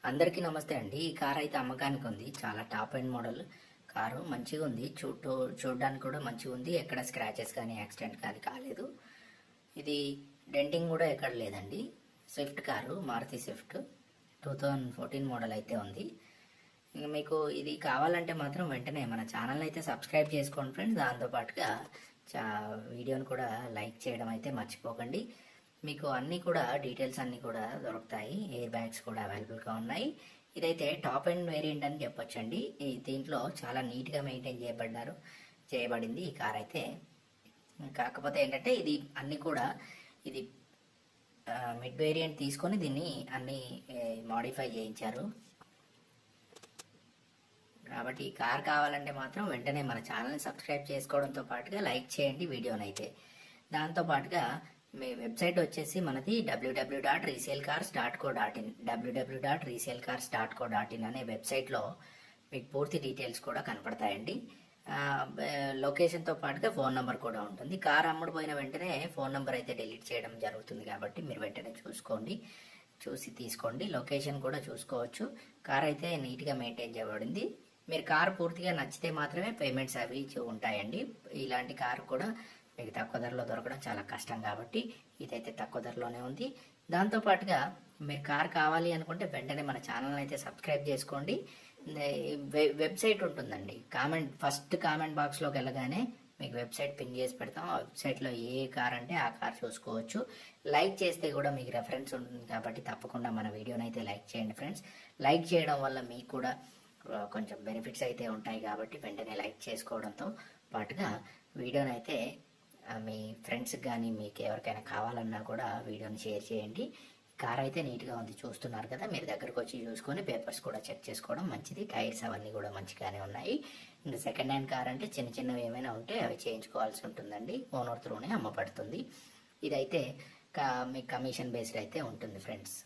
అందరికీ నమస్తే అండి. ఈ కార్ అయితే అమ్మకానికి ఉంది. చాలా టాప్ అండ్ మోడల్ కారు మంచిగా ఉంది. చూడడానికి కూడా మంచిగా ఉంది. ఎక్కడ స్క్రాచెస్ కానీ యాక్సిడెంట్ కానీ కాలేదు. ఇది డెంటింగ్ కూడా ఎక్కడ లేదండి. Swift car, Maruti swift 2014 model అయితే ఉంది. ఇంకా మీకు ఇది కావాలంటే మాత్రం వెంటనే మన ఛానల్ అయితే సబ్స్క్రైబ్ చేసుకోండి ఫ్రెండ్స్. దాంతోపాటుగా వీడియోని కూడా లైక్ చేయడం అయితే మర్చిపోకండి. మీకు అన్నీ కూడా డీటెయిల్స్ అన్నీ కూడా దొరుకుతాయి. ఎయిర్ బ్యాగ్స్ కూడా అవైలబుల్గా ఉన్నాయి. ఇదైతే టాప్ అండ్ వేరియంట్ అని చెప్పొచ్చండి. దీంట్లో చాలా నీట్గా మెయింటైన్ చేయబడింది ఈ కార్ అయితే. కాకపోతే ఏంటంటే ఇది అన్నీ కూడా ఇది మిడ్ వేరియంట్ తీసుకొని దీన్ని అన్ని మాడిఫై చేయించారు. కాబట్టి ఈ కార్ కావాలంటే మాత్రం వెంటనే మన ఛానల్ని సబ్స్క్రైబ్ చేసుకోవడంతో పాటుగా లైక్ చేయండి వీడియోనైతే. దాంతోపాటుగా మీ వెబ్సైట్ వచ్చేసి మనది www.resaleCars.co.in www.resaleCars.co.in అనే వెబ్సైట్లో మీకు పూర్తి డీటెయిల్స్ కూడా కనపడతాయండి. లొకేషన్తో పాటుగా ఫోన్ నెంబర్ కూడా ఉంటుంది. కార్ అమ్ముడుపోయిన వెంటనే ఫోన్ నెంబర్ అయితే డిలీట్ చేయడం జరుగుతుంది కాబట్టి మీరు వెంటనే చూసి తీసుకోండి. లొకేషన్ కూడా చూసుకోవచ్చు. కార్ అయితే నీట్గా మెయింటైన్ చేయబడింది. మీరు కార్ పూర్తిగా నచ్చితే మాత్రమే పేమెంట్స్ అవి ఉంటాయండి. ఇలాంటి కారు కూడా మీకు తక్కువ ధరలో దొరకడం చాలా కష్టం కాబట్టి ఇదైతే తక్కువ ధరలోనే ఉంది. దాంతోపాటుగా మీరు కార్ కావాలి అనుకుంటే వెంటనే మన ఛానల్ అయితే సబ్స్క్రైబ్ చేసుకోండి. వెబ్సైట్ ఉంటుందండి. ఫస్ట్ కామెంట్ బాక్స్లోకి వెళ్ళగానే మీకు వెబ్సైట్ పిన్ చేసి పెడతాం. ఆ వెబ్సైట్లో ఏ కార్ అంటే ఆ కార్ చూసుకోవచ్చు. లైక్ చేస్తే కూడా మీకు రెఫరెన్స్ ఉంటుంది కాబట్టి తప్పకుండా మన వీడియోని అయితే లైక్ చేయండి ఫ్రెండ్స్. లైక్ చేయడం వల్ల మీకు కూడా కొంచెం బెనిఫిట్స్ అయితే ఉంటాయి కాబట్టి వెంటనే లైక్ చేసుకోవడంతో పాటుగా వీడియోని అయితే మీ ఫ్రెండ్స్కి కానీ మీకు ఎవరికైనా కావాలన్నా కూడా వీడియోని షేర్ చేయండి. కార్ అయితే నీట్గా ఉంది, చూస్తున్నారు కదా. మీరు దగ్గరకు వచ్చి చూసుకొని పేపర్స్ కూడా చెక్ చేసుకోవడం మంచిది. టైర్స్ అవన్నీ కూడా మంచిగానే ఉన్నాయి. ఇంకా సెకండ్ హ్యాండ్ కార్ అంటే చిన్నవి ఏమైనా ఉంటే అవి చేయించుకోవాల్సి ఉంటుందండి. ఓనర్ త్రూనే అమ్మబడుతుంది. ఇదైతే మీకు కమిషన్ బేస్డ్ అయితే ఉంటుంది ఫ్రెండ్స్.